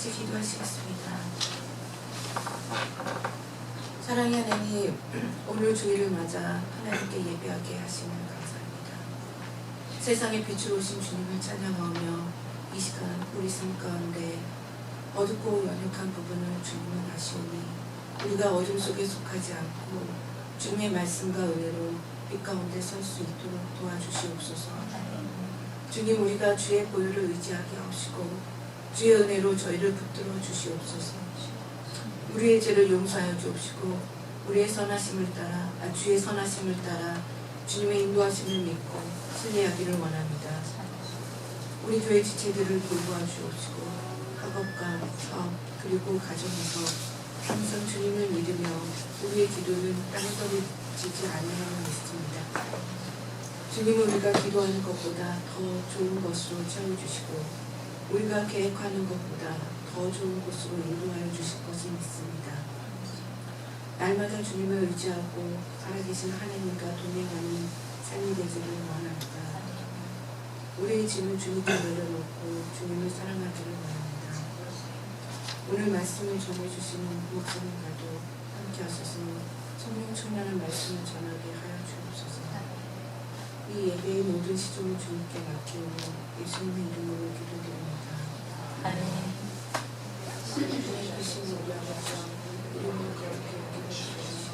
같이 기도하시겠습니다. 사랑의 하나님, 오늘 주일을 맞아 하나님께 예배하게 하시면 감사합니다. 세상의 빛으로 오신 주님을 찬양하며 이 시간 우리 삶 가운데 어둡고 연약한 부분을 주님은 아시오니 우리가 어둠 속에 속하지 않고 주님의 말씀과 은혜로 빛 가운데 설 수 있도록 도와주시옵소서. 주님, 우리가 주의 보혈을 의지하게 하시고 주의 은혜로 저희를 붙들어 주시옵소서. 우리의 죄를 용서하여 주옵시고 주의 선하심을 따라 주님의 인도하심을 믿고 순례하기를 원합니다. 우리 교회 지체들을 돌보아 주옵시고 학업과 사업 그리고 가정에서 항상 주님을 믿으며 우리의 기도는 땅에 떨어지지 아니하고 있습니다. 주님은 우리가 기도하는 것보다 더 좋은 것으로 채워주시고 우리가 계획하는 것보다 더 좋은 곳으로 인도하여 주실 것을 믿습니다. 날마다 주님을 의지하고 살아계신 하나님과 동행하는 삶이 되기를 원합니다. 우리의 짐은 주님께 내려놓고 주님을 사랑하기를 원합니다. 오늘 말씀을 전해주시는 목사님과도 함께 하셔서 성령 충만한 말씀을 전하게 하여 주옵소서. 이 예배의 모든 시종을 주님께 맡기고 예수님의 이름으로 기도드립니다. 아멘. 주신 우리 아버지 이름을 거룩히 여겨주시옵소서.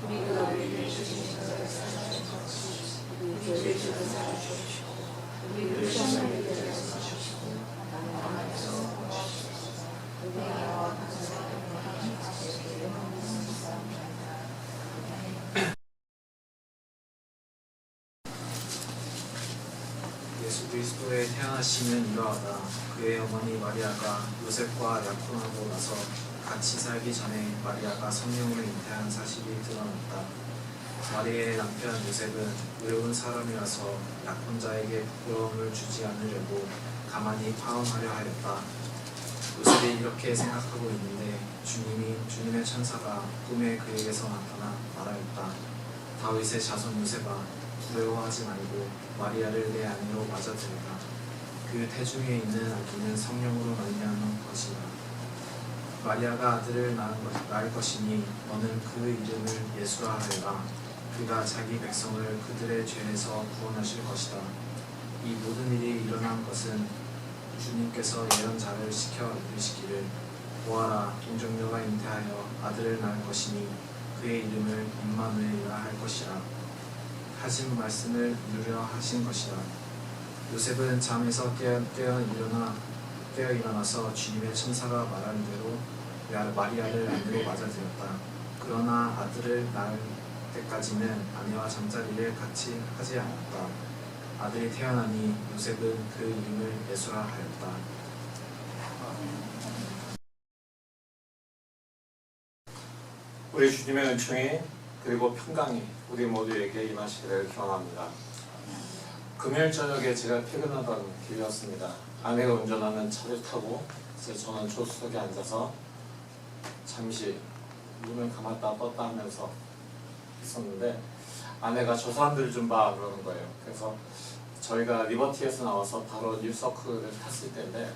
우리가 우리에게 주신 것을 사주시옵소서. 우리의 죄를 사주시옵시고 우리를 시험하게 하지 마시옵시고 나는 예수 그리스도의 태어나심은 이러하다. 그의 어머니 마리아가 요셉과 약혼하고 나서 같이 살기 전에 마리아가 성령으로 잉태한 사실이 드러났다. 마리아의 남편 요셉은 외로운 사람이라서 약혼자에게 부끄러움을 주지 않으려고 가만히 파혼하려 하였다. 요셉이 이렇게 생각하고 있는데 주님의 천사가 꿈에 그에게서 나타나 말하였다. 다윗의 자손 요셉아, 두려워하지 말고 마리아를 내 아내로 맞아들여라. 그 태중에 있는 아기는 성령으로 말미암은 것이라. 마리아가 아들을 낳을 것이니 너는 그 이름을 예수라 하여라. 그가 자기 백성을 그들의 죄에서 구원하실 것이다. 이 모든 일이 일어난 것은 주님께서 예언자를 시켜 이르시기를 보아라, 동정녀가 잉태하여 아들을 낳을 것이니 그의 이름을 임마누엘이라 할 것이라. 하신 말씀을 이루려 하신 것이라. 요셉은 잠에서 깨어 일어나서 주님의 천사가 말한 대로 마리아를 아내로 맞아들였다. 그러나 아들을 낳을 때까지는 아내와 잠자리를 같이 하지 않았다. 아들이 태어나니 요셉은 그 이름을 예수라 하였다. 우리 주님의 은총이 그리고 평강이 우리 모두에게 임하시기를 기원합니다. 금요일 저녁에 제가 퇴근하던 길이었습니다. 아내가 운전하는 차를 타고 저는 조수석에 앉아서 잠시 눈을 감았다 떴다 하면서 있었는데 아내가 저 사람들 좀 봐 그러는 거예요. 그래서 저희가 리버티에서 나와서 바로 뉴서클을 탔을 때인데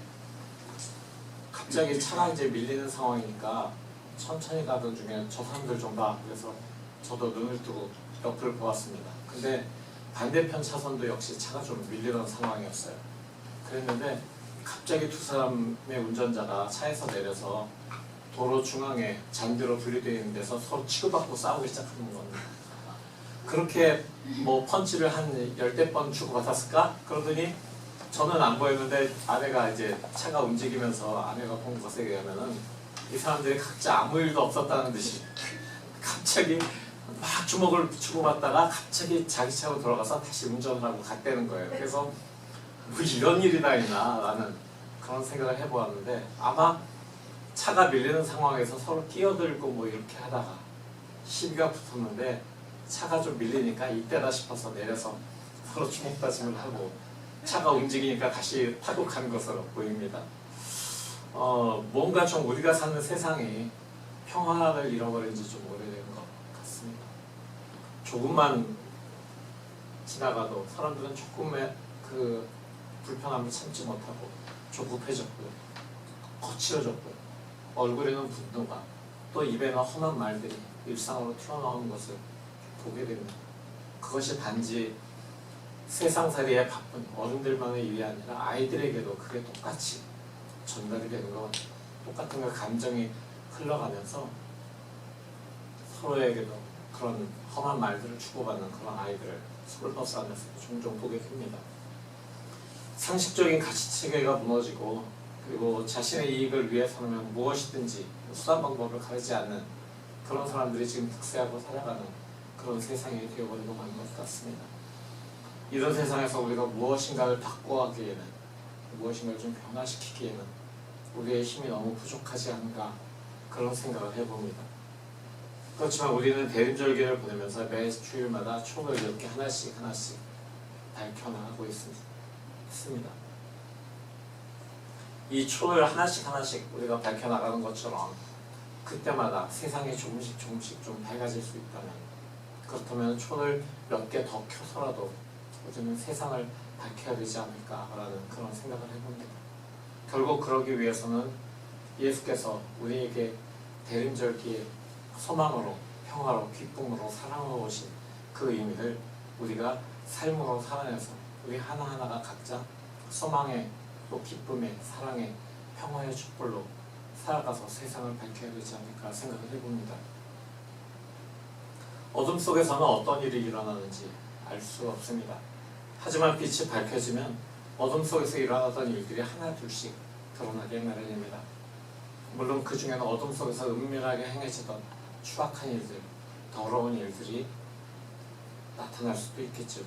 갑자기 차가 이제 밀리는 상황이니까 천천히 가던 중에 저 사람들 좀 봐. 그래서 저도 눈을 뜨고 옆을 보았습니다. 근데 반대편 차선도 역시 차가 좀 밀리던 상황이었어요. 그랬는데 갑자기 두 사람의 운전자가 차에서 내려서 도로 중앙에 잔디로 분리되어 있는 데서 서로 치고받고 싸우기 시작하는 겁니다. 그렇게 뭐 펀치를 한 10대 번 주고받았을까? 그러더니 저는 안 보였는데 아내가 이제 차가 움직이면서 아내가 본 것에 의하면은 이 사람들이 각자 아무 일도 없었다는 듯이 갑자기 막 주먹을 주고받다가 갑자기 자기 차로 돌아가서 다시 운전을 하고 갔다는 거예요. 그래서 뭐 이런 일이 다 있나 라는 그런 생각을 해보았는데 아마 차가 밀리는 상황에서 서로 끼어들고 뭐 이렇게 하다가 시비가 붙었는데 차가 좀 밀리니까 이때다 싶어서 내려서 서로 주먹다짐을 하고 차가 움직이니까 다시 타고 간 것으로 보입니다. 뭔가 좀 우리가 사는 세상이 평화를 잃어버린 지 좀 오래된 것 같습니다. 조금만 지나가도 사람들은 조금의 그 불편함을 참지 못하고 조급해졌고요. 거칠어졌고요. 얼굴에는 분노가, 또 입에는 험한 말들이 일상으로 튀어나오는 것을 보게 됩니다. 그것이 단지 세상살이에 바쁜 어른들만의 일이 아니라 아이들에게도 그게 똑같이 전달이 되는 것, 똑같은 그 감정이 흘러가면서 서로에게도 그런 험한 말들을 주고받는 그런 아이들을 스쿨버스 안에서 종종 보게 됩니다. 상식적인 가치체계가 무너지고, 그리고 자신의 이익을 위해서는 무엇이든지 수단 방법을 가리지 않는 그런 사람들이 지금 득세하고 살아가는 그런 세상이 되어버리고 만 것 같습니다. 이런 세상에서 우리가 무엇인가를 바꿔하기에는, 무엇인가를 좀 변화시키기에는 우리의 힘이 너무 부족하지 않은가, 그런 생각을 해봅니다. 그렇지만 우리는 대림절기를 보내면서 매 주일마다 촉을 이렇게 하나씩 밝혀나가고 있습니다. 이 촉을 하나씩 우리가 밝혀나가는 것처럼 그때마다 세상이 조금씩 좀 밝아질 수 있다면, 그렇다면 촉을 몇 개 더 켜서라도 우리는 세상을 밝혀야 되지 않을까라는 그런 생각을 해봅니다. 결국 그러기 위해서는 예수께서 우리에게 대림절기에 소망으로, 평화로, 기쁨으로, 사랑으로 오신 그 의미를 우리가 삶으로 살아내서 우리 하나하나가 각자 소망의, 또 기쁨의, 사랑의, 평화의 촛불로 살아가서 세상을 밝혀야 되지 않을까 생각을 해봅니다. 어둠 속에서는 어떤 일이 일어나는지 알 수 없습니다. 하지만 빛이 밝혀지면 어둠 속에서 일어나던 일들이 하나 둘씩 드러나게 마련입니다. 물론 그 중에는 어둠 속에서 은밀하게 행해지던 추악한 일들, 더러운 일들이 나타날 수도 있겠죠.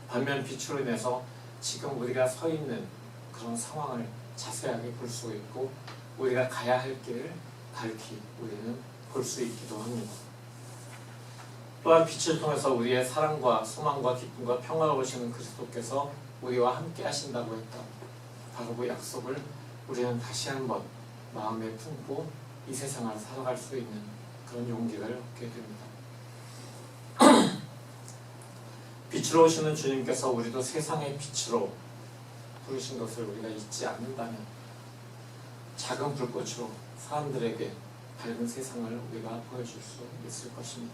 반면 빛으로 인해서 지금 우리가 서 있는 그런 상황을 자세하게 볼 수 있고, 우리가 가야 할 길을 밝히 우리는 볼 수 있기도 합니다. 또한 빛을 통해서 우리의 사랑과 소망과 기쁨과 평화를 오시는 그리스도께서 우리와 함께 하신다고 했던 바로 그 약속을 우리는 다시 한번 마음에 품고 이 세상을 살아갈 수 있는 그런 용기를 얻게 됩니다. 빛으로 오시는 주님께서 우리도 세상의 빛으로 부르신 것을 우리가 잊지 않는다면 작은 불꽃으로 사람들에게 밝은 세상을 우리가 보여줄 수 있을 것입니다.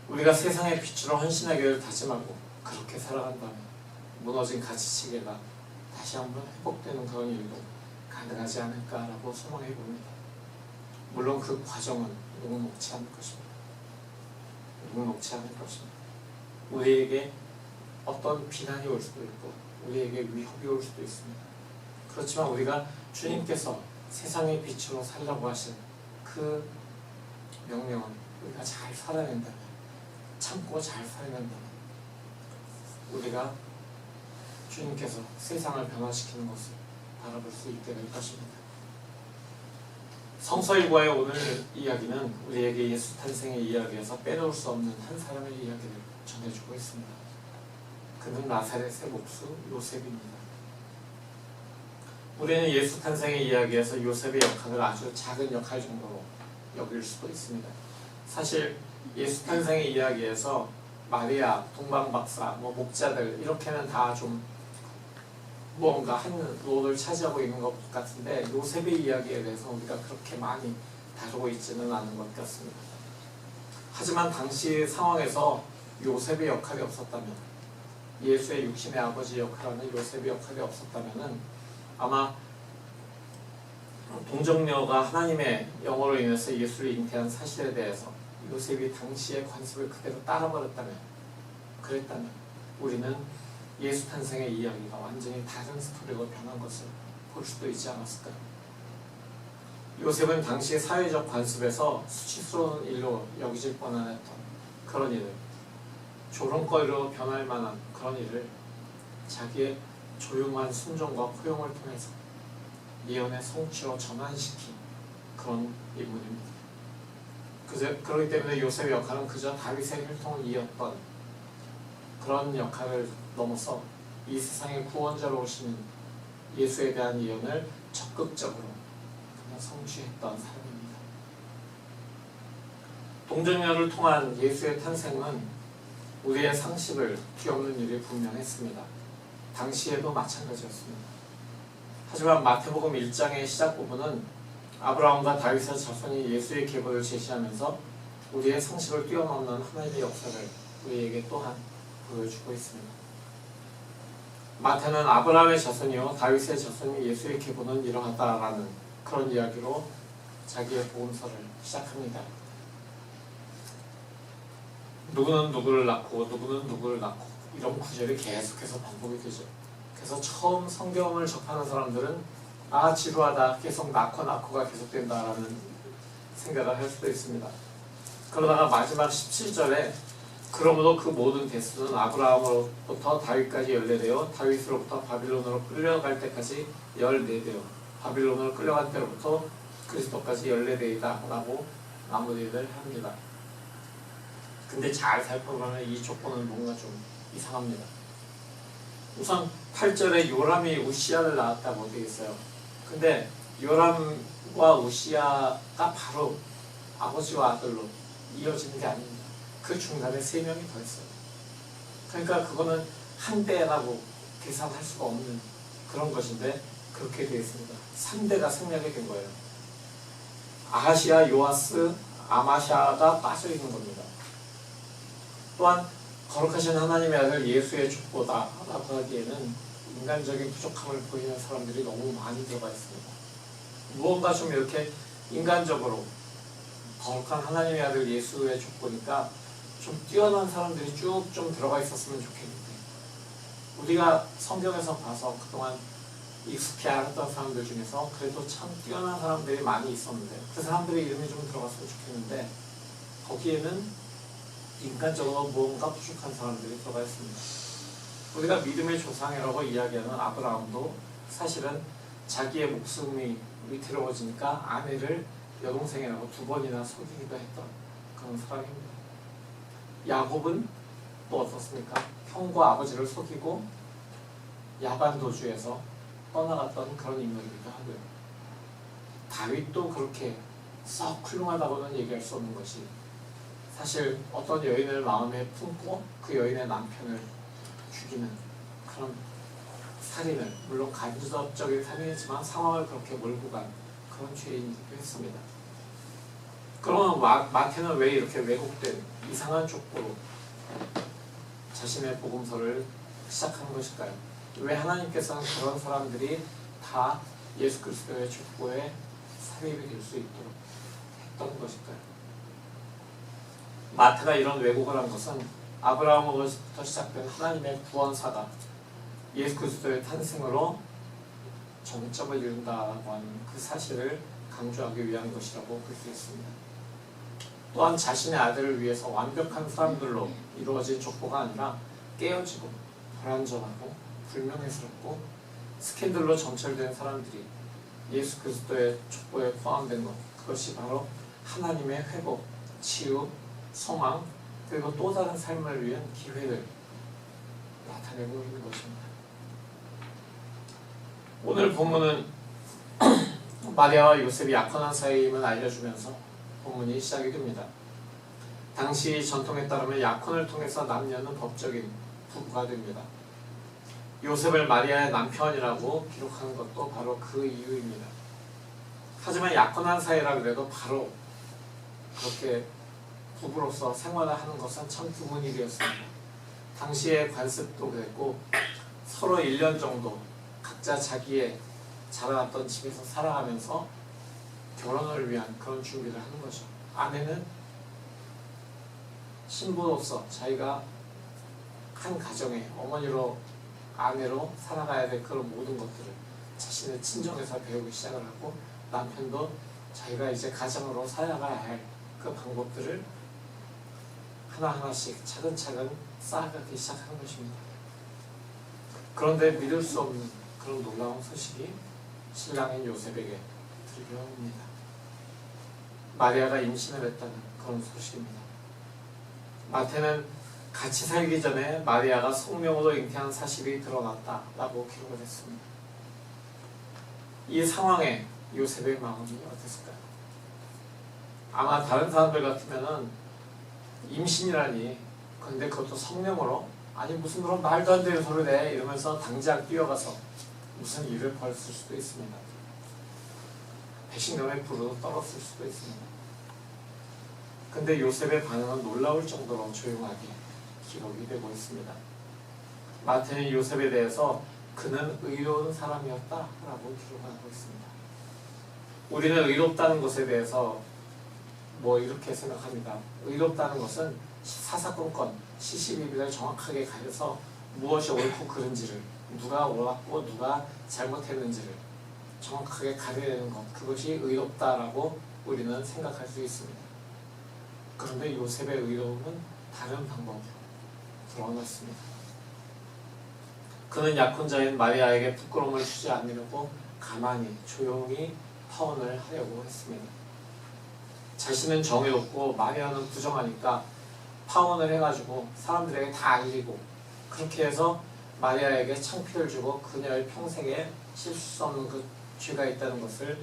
우리가 세상의 빛으로 헌신하기를 다짐하고 그렇게 살아간다면 무너진 가치체계가 다시 한번 회복되는 그런 일도 가능하지 않을까라고 소망해 봅니다. 물론 그 과정은 녹록치 않을 것입니다. 우리에게 어떤 비난이 올 수도 있고 우리에게 위협이 올 수도 있습니다. 그렇지만 우리가 주님께서 세상의 빛으로 살라고 하신 그 명령은 우리가 잘 살아낸다면, 참고 잘 살아낸다면 우리가 주님께서 세상을 변화시키는 것을 바라볼 수 있게 될 것입니다. 성서일과의 오늘 이야기는 우리에게 예수 탄생의 이야기에서 빼놓을 수 없는 한 사람의 이야기를 전해주고 있습니다. 그는 나사렛의 목수 요셉입니다. 우리는 예수 탄생의 이야기에서 요셉의 역할을 아주 작은 역할 정도로 여길 수도 있습니다. 사실 예수 탄생의 이야기에서 마리아, 동방박사, 목자들 이렇게는 다 좀 무언가 한 롤을 차지하고 있는 것 같은데, 요셉의 이야기에 대해서 우리가 그렇게 많이 다루고 있지는 않은 것 같습니다. 하지만 당시 상황에서 요셉의 역할이 없었다면, 예수의 육신의 아버지 역할하는 요셉의 역할이 없었다면 아마 동정녀가 하나님의 영어로 인해서 예수를 잉태한 사실에 대해서 요셉이 당시의 관습을 그대로 그랬다면 우리는 예수 탄생의 이야기가 완전히 다른 스토리로 변한 것을 볼 수도 있지 않았을까요? 요셉은 당시 사회적 관습에서 수치스러운 일로 여기질 뻔한 그런 일을, 조롱거리로 변할 만한 그런 일을 자기의 조용한 순종과 포용을 통해서 예언의 성취로 전환시킨 그런 인물입니다. 그렇기 때문에 요셉의 역할은 그저 다윗의 혈통을 이었던 그런 역할을 넘어서 이 세상의 구원자로 오시는 예수에 대한 예언을 적극적으로 그냥 성취했던 사람입니다. 동정녀를 통한 예수의 탄생은 우리의 상식을 뒤엎는 일이 분명했습니다. 당시에도 마찬가지였습니다. 하지만 마태복음 1장의 시작 부분은 아브라함과 다윗의 자손이 예수의 계보를 제시하면서 우리의 상식을 뛰어넘는 하나님의 역사를 우리에게 또한 보여주고 있습니다. 마태는 아브라함의 자손이요 다윗의 자손이 예수의 계보는 이러하다라는 그런 이야기로 자기의 복음서를 시작합니다. 누구는 누구를 낳고 누구는 누구를 낳고 이런 구절이 계속해서 반복이 되죠. 그래서 처음 성경을 접하는 사람들은 지루하다, 계속 낳고가 계속된다라는 생각을 할 수도 있습니다. 그러다가 마지막 17절에 그러므로 그 모든 대수는 아브라함으로부터 다윗까지 연례되어 다윗으로부터 바빌론으로 끌려갈 때까지 14대요 바빌론으로 끌려갈 때로부터 그리스도까지 연례되이다 라고 마무리를 합니다. 근데 잘 살펴보면 이 족보는 뭔가 좀 이상합니다. 우선 8절에 요람이 우시야를 낳았다고 되어 있어요. 근데 요람과 우시야가 바로 아버지와 아들로 이어지는 게 아닙니다. 그 중간에 3명이 더 있어요. 그러니까 그거는 한 대라고 계산할 수가 없는 그런 것인데 그렇게 되어 있습니다. 3대가 생략이 된 거예요. 아하시아, 요아스, 아마샤가 빠져 있는 겁니다. 또한 거룩하신 하나님의 아들 예수의 족보다라고 하기에는 인간적인 부족함을 보이는 사람들이 너무 많이 들어가 있습니다. 무언가 좀 이렇게 인간적으로 거룩한 하나님의 아들 예수의 족보니까 좀 뛰어난 사람들이 쭉 좀 들어가 있었으면 좋겠는데 우리가 성경에서 봐서 그동안 익숙해 알았던 사람들 중에서 그래도 참 뛰어난 사람들이 많이 있었는데 그 사람들의 이름이 좀 들어갔으면 좋겠는데 거기에는 인간적으로 무언가 부족한 사람들이 들어가 있습니다. 우리가 믿음의 조상이라고 이야기하는 아브라함도 사실은 자기의 목숨이 위태로워지니까 아내를 여동생이라고 2번이나 속이기도 했던 그런 사람입니다. 야곱은 또 어떻습니까? 형과 아버지를 속이고 야반 도주에서 떠나갔던 그런 인물이기도 하고요. 다윗도 그렇게 썩 훌륭하다고는 얘기할 수 없는 것이 사실 어떤 여인을 마음에 품고 그 여인의 남편을 죽이는 그런 살인을, 물론 간접적인 살인이지만 상황을 그렇게 몰고 간 그런 죄인이기도 했습니다. 그러면 마태는 왜 이렇게 왜곡된 이상한 족보로 자신의 복음서를 시작한 것일까요? 왜 하나님께서는 그런 사람들이 다 예수 그리스도의 족보에 삽입이 될 수 있도록 했던 것일까요? 마태가 이런 왜곡을 한 것은 아브라함으로부터 시작된 하나님의 구원사가 예수 그리스도의 탄생으로 정점을 이룬다라고 하는 그 사실을 강조하기 위한 것이라고 볼 수 있습니다. 또한 자신의 아들을 위해서 완벽한 사람들로 이루어진 족보가 아니라 깨어지고 불완전하고 불명예스럽고 스캔들로 점철된 사람들이 예수 그리스도의 족보에 포함된 것, 그것이 바로 하나님의 회복, 치유, 소망, 그리고 또 다른 삶을 위한 기회를 나타내고 있는 것입니다. 오늘 본문은 마리아와 요셉이 약혼한 사이임을 알려주면서 본문이 시작이 됩니다. 당시 전통에 따르면 약혼을 통해서 남녀는 법적인 부부가 됩니다. 요셉을 마리아의 남편이라고 기록하는 것도 바로 그 이유입니다. 하지만 약혼한 사이라 그래도 바로 그렇게 부부로서 생활을 하는 것은 참 드문 일이었습니다. 당시의 관습도 그랬고 서로 1년 정도 각자 자기의 자라났던 집에서 살아가면서 결혼을 위한 그런 준비를 하는 거죠. 아내는 신부로서 자기가 한 가정의 어머니로 아내로 살아가야 될 그런 모든 것들을 자신의 친정에서 배우기 시작을 하고 남편도 자기가 이제 가정으로 살아가야 할 그 방법들을 하나하나씩 차근차근 쌓아가기 시작하는 것입니다. 그런데 믿을 수 없는 그런 놀라운 소식이 신랑인 요셉에게 들려옵니다. 마리아가 임신을 했다는 그런 소식입니다. 마태는 같이 살기 전에 마리아가 성령으로 잉태한 사실이 드러났다라고 기록을 했습니다. 이 상황에 요셉의 마음이 어땠을까요? 아마 다른 사람들 같으면은 임신이라니, 근데 그것도 성령으로, 아니 무슨 그런 말도 안 되는 소리를 해 이러면서 당장 뛰어가서 무슨 일을 벌였을 수도 있습니다. 배신감에 불어도 떨었을 수도 있습니다. 근데 요셉의 반응은 놀라울 정도로 조용하게 기록이 되고 있습니다. 마태는 요셉에 대해서 그는 의로운 사람이었다 라고 기록하고 있습니다. 우리는 의롭다는 것에 대해서 뭐 이렇게 생각합니다. 의롭다는 것은 사사건건 시시비비를 정확하게 가려서 무엇이 옳고 그른지를, 누가 옳았고 누가 잘못했는지를 정확하게 가려내는 것, 그것이 의롭다라고 우리는 생각할 수 있습니다. 그런데 요셉의 의로움은 다른 방법으로 드러났습니다. 그는 약혼자인 마리아에게 부끄러움을 주지 않으려고 가만히 조용히 파혼을 하려고 했습니다. 자신은 정의롭고 마리아는 부정하니까 파혼을 해가지고 사람들에게 다 알리고, 그렇게 해서 마리아에게 창피를 주고 그녀의 평생에 씻을 수 없는 그 죄가 있다는 것을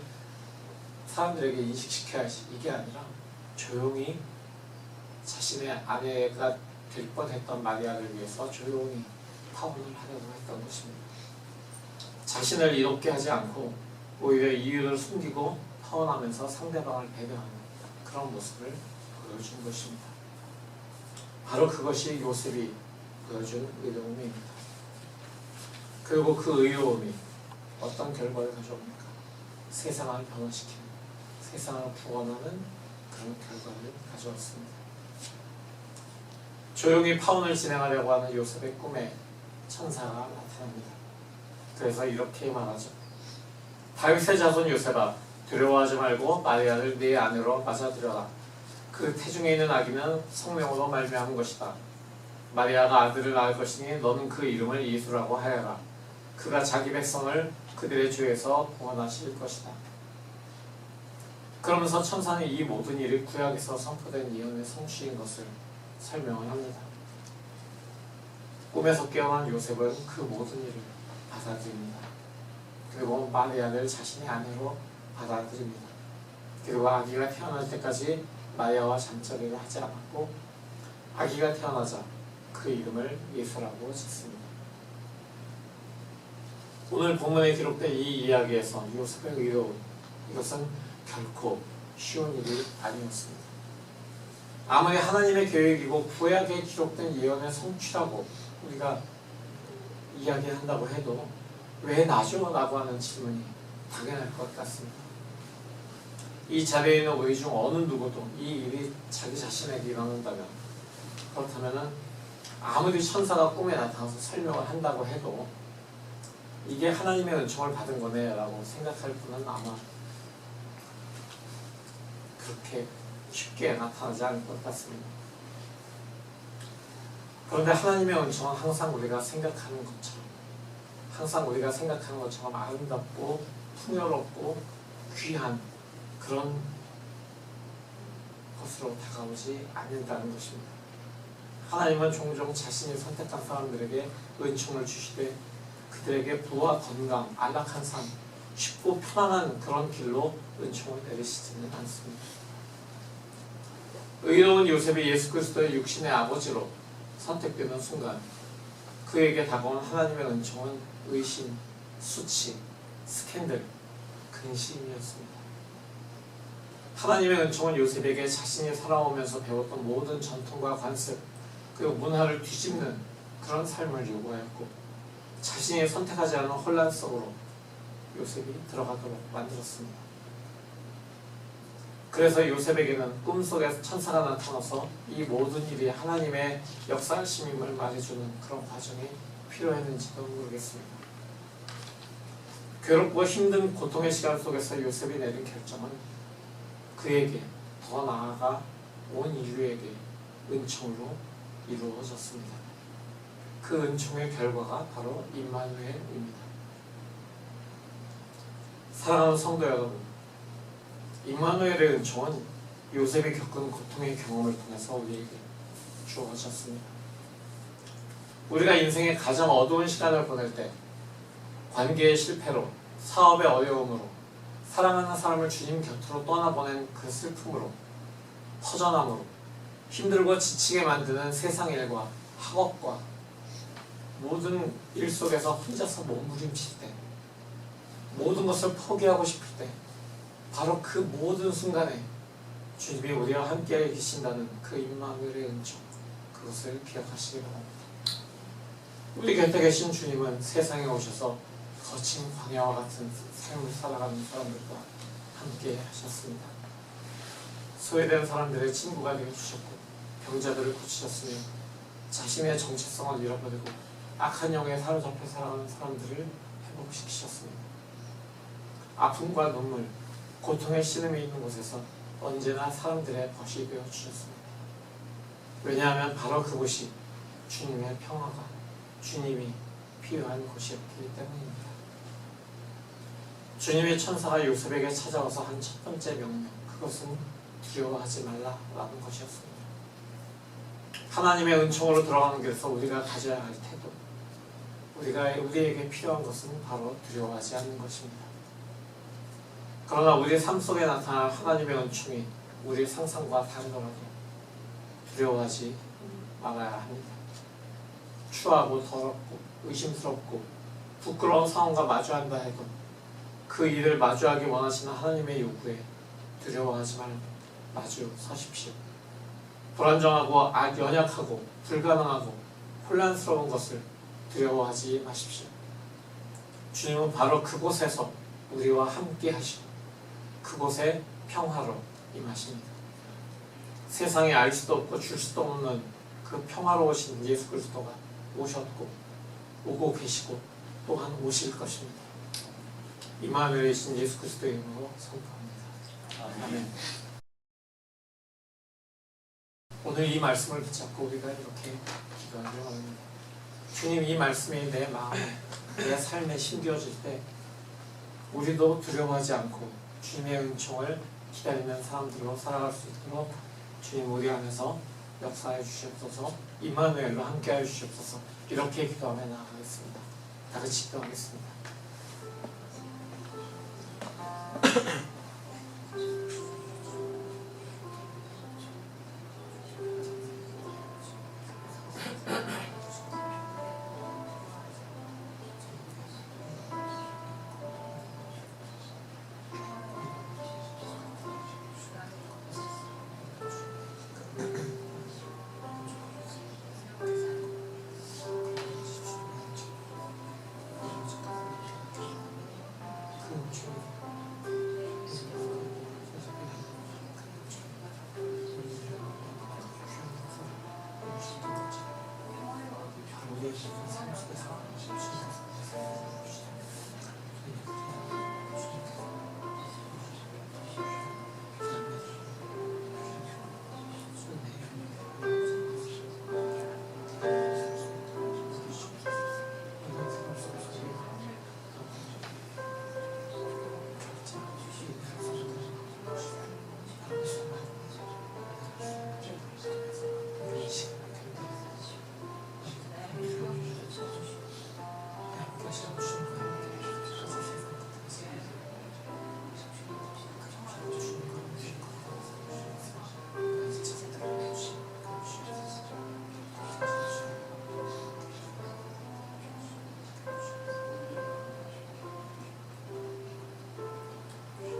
사람들에게 인식시켜야지, 이게 아니라 조용히 자신의 아내가 될 뻔했던 마리아를 위해서 조용히 파혼을 하려고 했던 것입니다. 자신을 이롭게 하지 않고 오히려 이유를 숨기고 파혼하면서 상대방을 배려하는 그런 모습을 보여준 것입니다. 바로 그것이 요셉이 보여준 의로움입니다. 그리고 그 의로움이 어떤 결과를 가져옵니까? 세상을 변화시키는, 세상을 구원하는 그런 결과를 가져왔습니다. 조용히 파혼을 진행하려고 하는 요셉의 꿈에 천사가 나타납니다. 그래서 이렇게 말하죠. 다윗의 자손 요셉아, 두려워하지 말고 마리아를 네 아내로 맞아들여라. 그 태중에 있는 아기는 성령으로 말미암은 것이다. 마리아가 아들을 낳을 것이니 너는 그 이름을 예수라고 하여라. 그가 자기 백성을 그들의 죄에서 구원하실 것이다. 그러면서 천사는 이 모든 일이 구약에서 선포된 예언의 성취인 것을 설명을 합니다. 꿈에서 깨어난 요셉은 그 모든 일을 받아들입니다. 그리고 마리아를 자신의 아내로 받아들입니다. 그리고 아기가 태어날 때까지 마리아와 잠자리를 하지 않았고, 아기가 태어나자 그 이름을 예수라고 짓습니다. 오늘 본문에 기록된 이 이야기에서 요셉의 의로움, 이것은 결코 쉬운 일이 아니었습니다. 아무리 하나님의 계획이고 구약에 기록된 예언의 성취라고 우리가 이야기한다고 해도 왜 나죠? 라고 하는 질문이 당연할 것 같습니다. 이 자리에 있는 우리 중 어느 누구도 이 일이 자기 자신에게 일어난다면, 그렇다면 아무리 천사가 꿈에 나타나서 설명을 한다고 해도 이게 하나님의 은총을 받은 거네 라고 생각할 분은 아마 그렇게 쉽게 나타나지 않을 것 같습니다. 그런데 하나님의 은총은 항상 우리가 생각하는 것처럼 아름답고 풍요롭고 귀한 그런 것으로 다가오지 않는다는 것입니다. 하나님은 종종 자신이 선택한 사람들에게 은총을 주시되 그들에게 부와 건강, 안락한 삶, 쉽고 편안한 그런 길로 은총을 내리시지는 않습니다. 의로운 요셉이 예수 그리스도의 육신의 아버지로 선택되는 순간 그에게 다가온 하나님의 은총은 의심, 수치, 스캔들, 근심이었습니다. 하나님의 은총은 요셉에게 자신이 살아오면서 배웠던 모든 전통과 관습, 그리고 문화를 뒤집는 그런 삶을 요구하였고, 자신이 선택하지 않은 혼란 속으로 요셉이 들어가도록 만들었습니다. 그래서 요셉에게는 꿈속에 천사가 나타나서 이 모든 일이 하나님의 역사하심임을 말해주는 그런 과정이 필요했는지도 모르겠습니다. 괴롭고 힘든 고통의 시간 속에서 요셉이 내린 결정은 그에게, 더 나아가 온 인류에게 은총으로 이루어졌습니다. 그 은총의 결과가 바로 임마누엘입니다. 사랑하는 성도 여러분, 임마누엘의 은총은 요셉이 겪은 고통의 경험을 통해서 우리에게 주어졌습니다. 우리가 인생의 가장 어두운 시간을 보낼 때, 관계의 실패로, 사업의 어려움으로, 사랑하는 사람을 주님 곁으로 떠나보낸 그 슬픔으로 허전함으로 힘들고 지치게 만드는 세상 일과 학업과 모든 일 속에서 혼자서 몸부림칠 때, 모든 것을 포기하고 싶을 때, 바로 그 모든 순간에 주님이 우리와 함께 계신다는 그 임마누엘의 은총, 그것을 기억하시기 바랍니다. 우리 곁에 계신 주님은 세상에 오셔서 거친 광야와 같은 삶을 살아가는 사람들과 함께 하셨습니다. 소외된 사람들의 친구가 되어주셨고, 병자들을 고치셨으며 자신의 정체성을 잃어버리고 악한 영에 사로잡혀 살아가는 사람들을 회복시키셨습니다. 아픔과 눈물, 고통의 씨름이 있는 곳에서 언제나 사람들의 벗이 되어 주셨습니다. 왜냐하면 바로 그곳이 주님의 평화가, 주님이 필요한 곳이었기 때문입니다. 주님의 천사가 요셉에게 찾아와서 한 첫 번째 명령, 그것은 두려워하지 말라라는 것이었습니다. 하나님의 은총으로 들어가는 길에서 우리가 가져야 할 태도, 우리에게 필요한 것은 바로 두려워하지 않는 것입니다. 그러나 우리의 삶 속에 나타날 하나님의 은총이 우리의 상상과 다르더라도 두려워하지 말아야 합니다. 추하고 더럽고 의심스럽고 부끄러운 상황과 마주한다 해도 그 일을 마주하기 원하시는 하나님의 요구에 두려워하지 말고 마주 서십시오. 불안정하고 연약하고 불가능하고 혼란스러운 것을 두려워하지 마십시오. 주님은 바로 그곳에서 우리와 함께 하시고 그곳에 평화로 임하십니다. 세상에 알 수도 없고 줄 수도 없는 그 평화로우신 예수 그리스도가 오셨고 오고 계시고 또한 오실 것입니다. 임마누엘이신 예수 그리스도의 이름으로 선포합니다. 아멘. 오늘 이 말씀을 붙잡고 우리가 이렇게 기도하려고 합니다. 주님, 이 말씀이 내 마음에, 내 삶에 심겨질 때 우리도 두려워하지 않고 주님의 은총을 기다리는 사람들로 살아갈 수 있도록 주님 우리 안에서 역사해 주시옵소서. 임마누엘로 함께하여 주시옵소서. 이렇게 기도하며 나아가겠습니다. 다 같이 기도하겠습니다.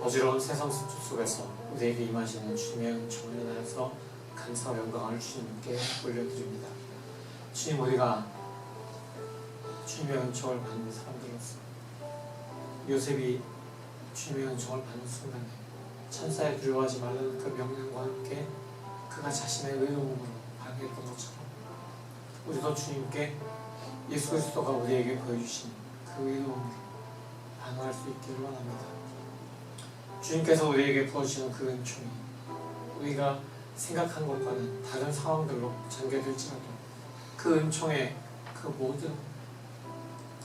어지러운 세상 속에서 우리에게 임하시는 주님의 은총을 인하여서 감사와 영광을 주님께 올려드립니다. 주님, 우리가 주님의 은총을 받는 사람들로서 요셉이 주님의 은총을 받는 순간에 천사에 두려워하지 말라는 그 명령과 함께 그가 자신의 의로움으로 반응했던 것처럼 우리도 주님께 예수 그리스도가 우리에게 보여주신 그 의로움으로 반응할 수 있기를 원합니다. 주님께서 우리에게 부어주시는 그 은총이 우리가 생각한 것과는 다른 상황들로 전개될지라도 그 은총의 그 모든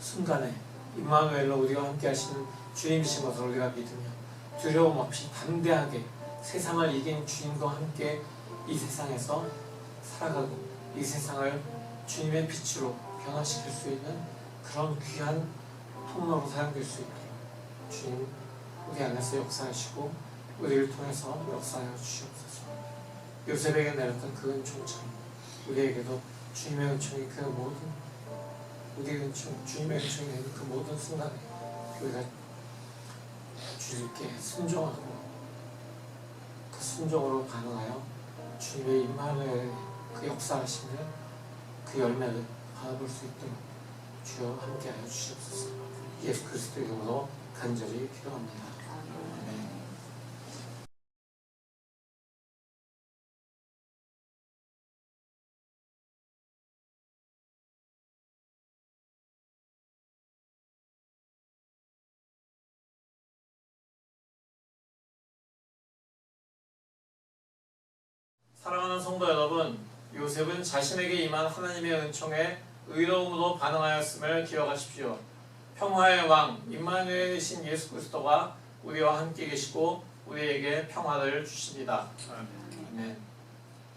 순간에 임마누엘로 우리와 함께 하시는 주님이신 것을 우리가 믿으며 두려움 없이 담대하게 세상을 이긴 주님과 함께 이 세상에서 살아가고 이 세상을 주님의 빛으로 변화시킬 수 있는 그런 귀한 통로로 사용될 수 있도록 주님 우리 안에서 역사하시고 우리를 통해서 역사하여 주시옵소서. 요셉에게 내렸던 그 은총처럼 우리에게도 주님의 은총이 그 모든 우리의 은총, 주님의 은총이 되는 그 모든 순간에 우리가 주님께 순종하고 그 순종으로 반응하여 주님의 임마누엘 그 역사하심을 그 열매를 받아볼 수 있도록 주여 함께하여 주시옵소서. 예수 그리스도의 이름으로 간절히 기도합니다. 아멘. 사랑하는 성도 여러분, 요셉은 자신에게 임한 하나님의 은총에 의로움으로 반응하였음을 기억하십시오. 평화의 왕 임마누엘이신 예수 그리스도가 우리와 함께 계시고 우리에게 평화를 주십니다. 아멘.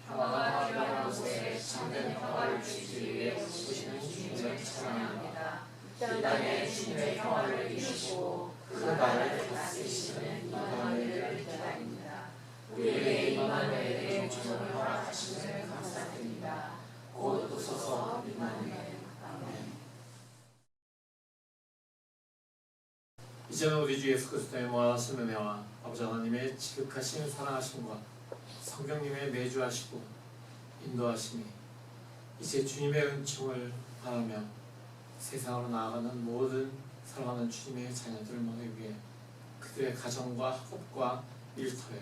평화가 필요한 곳에 참된 평화를 주시기 위해 오시는 주님을 찬양합니다. 이 땅에 주님의 평화를 이루시고 그 나라를 다스리시는 임마누엘을 기다립니다. 우리에게 임마누엘의 은총을 허락하시는 감사드립니다. 곧 오소서 임마누엘. 아멘. 이제는 우리 주 예수 그리스도의 무한하신 은혜와 아버지 하나님의 지극하신 사랑하심과 성령님의 내주하시고 인도하심이 이제 주님의 은총을 바라며 세상으로 나아가는 모든 사랑하는 주님의 자녀들 모두 위해 그들의 가정과 학업과 일터에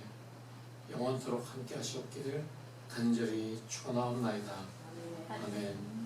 영원토록 함께 하시옵기를 간절히 축원하옵나이다. 아멘.